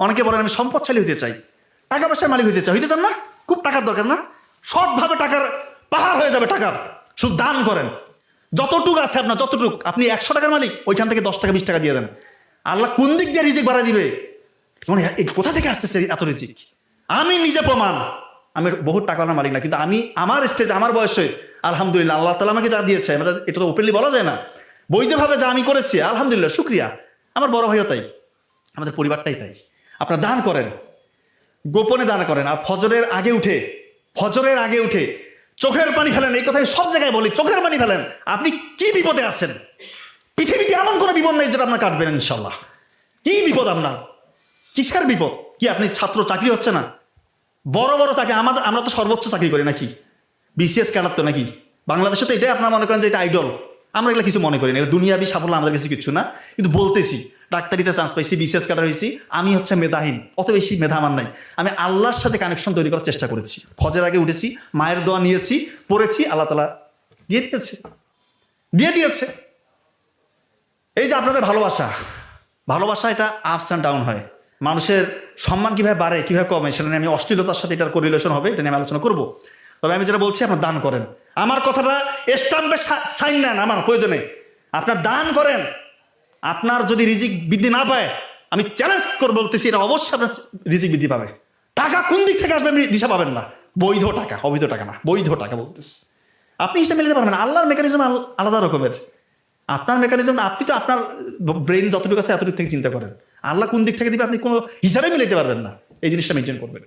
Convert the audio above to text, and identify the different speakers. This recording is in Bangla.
Speaker 1: অনেকে বলেন আমি সম্পদশালী হতে চাই, টাকা পয়সার মালিক হতে চাই, হইতে চান না? খুব টাকার দরকার না? সৎভাবে টাকার পাহাড় হয়ে যাবে টাকার, শুধু দান করেন। যতটুকু আছে আপনার, যতটুকু আপনি 100 টাকার মালিক, ওইখান থেকে 10 টাকা 20 টাকা দিয়ে দেন। আল্লাহ কোন দিক দিয়ে রিজিক বাড়ায় দিবে, মানে কোথা থেকে আসতেছে এত রিজিক? আমি নিজে প্রমাণ, আমি বহুত টাকার মালিক না, কিন্তু আমি আমার স্টেজে আমার বয়সে আলহামদুলিল্লাহ আল্লাহ তাআলা আমাকে যা দিয়েছে, এটা তো ওপেনলি বলা যায় না, বৈধভাবে যা আমি করেছি আলহামদুলিল্লাহ শুক্রিয়া। আমার বড় ভাইও তাই, আমাদের পরিবারটাই তাই। আপনারা দান করেন, গোপনে দান করেন, আর ফজরের আগে উঠে চোখের পানি ফেলেন। এই কথা আমি সব জায়গায় বলি, চোখের পানি ফেলেন। আপনি কি বিপদে আছেন? পৃথিবীতে এমন কোনো বিপদ নেই যেটা আপনার কাটবেন ইনশাল্লাহ। কি বিপদ আপনার? কিসের বিপদ? কি আপনি ছাত্র, চাকরি হচ্ছে না? বড় বড় চাকরি, আমরা তো সর্বোচ্চ চাকরি করি নাকি? বিসিএস ক্যাডার তো নাকি? বাংলাদেশে তো এটাই আপনারা মনে করেন যে এটা আইডল। আমরা এগুলো কিছু মনে করি না, এটা দুনিয়াবি সাফল্য আমাদের কাছে কিছু না। কিন্তু বলতেছি, ডাক্তারিতে চান্স পাইছি, বিসিএস ক্যাডার হয়েছি, আমি হচ্ছে মেধাহীন, অত বেশি মেধা আমার নাই। আমি আল্লাহর সাথে কানেকশন তৈরি করার চেষ্টা করেছি, ফজরের আগে উঠেছি, মায়ের দোয়া নিয়েছি, পড়েছি, আল্লাহ তাআলা দিয়ে দিয়েছে। এই যে আপনাদের ভালোবাসা এটা আপস অ্যান্ড ডাউন হয়। মানুষের সম্মান কিভাবে বাড়ে কিভাবে কমে সেটা নিয়ে আমি, অশ্লীলতার সাথে এটার কোরিলেশন হবে, এটা নিয়ে আমি আলোচনা করবো। তবে আমি যেটা বলছি, আপনার দান করেন। আমার কথাটা স্টাম্পে সাইন নেন, আমার প্রয়োজনে আপনার দান করেন। আপনার যদি রিজিক বৃদ্ধি না পায়, আমি চ্যালেঞ্জ করে বলতেছি, এটা অবশ্যই আপনার রিজিক বৃদ্ধি পাবে। টাকা কোন দিক থেকে আসবে আপনি দিশা পাবেন না। বৈধ টাকা, অবৈধ টাকা না, বৈধ টাকা বলতেছি। আপনি হিসাবে মিলতে পারবেন না। আল্লাহর মেকানিজম আলাদা রকমের, আপনার মেকানিজম, আপনি তো আপনার ব্রেন যতটুকু আছে এতটুকু থেকে চিন্তা করেন। আল্লাহ কোন দিক থেকে দিবে আপনি কোনো হিসাবে মিলাইতে পারবেন না। এই জিনিসটা মেনটেন করবেন।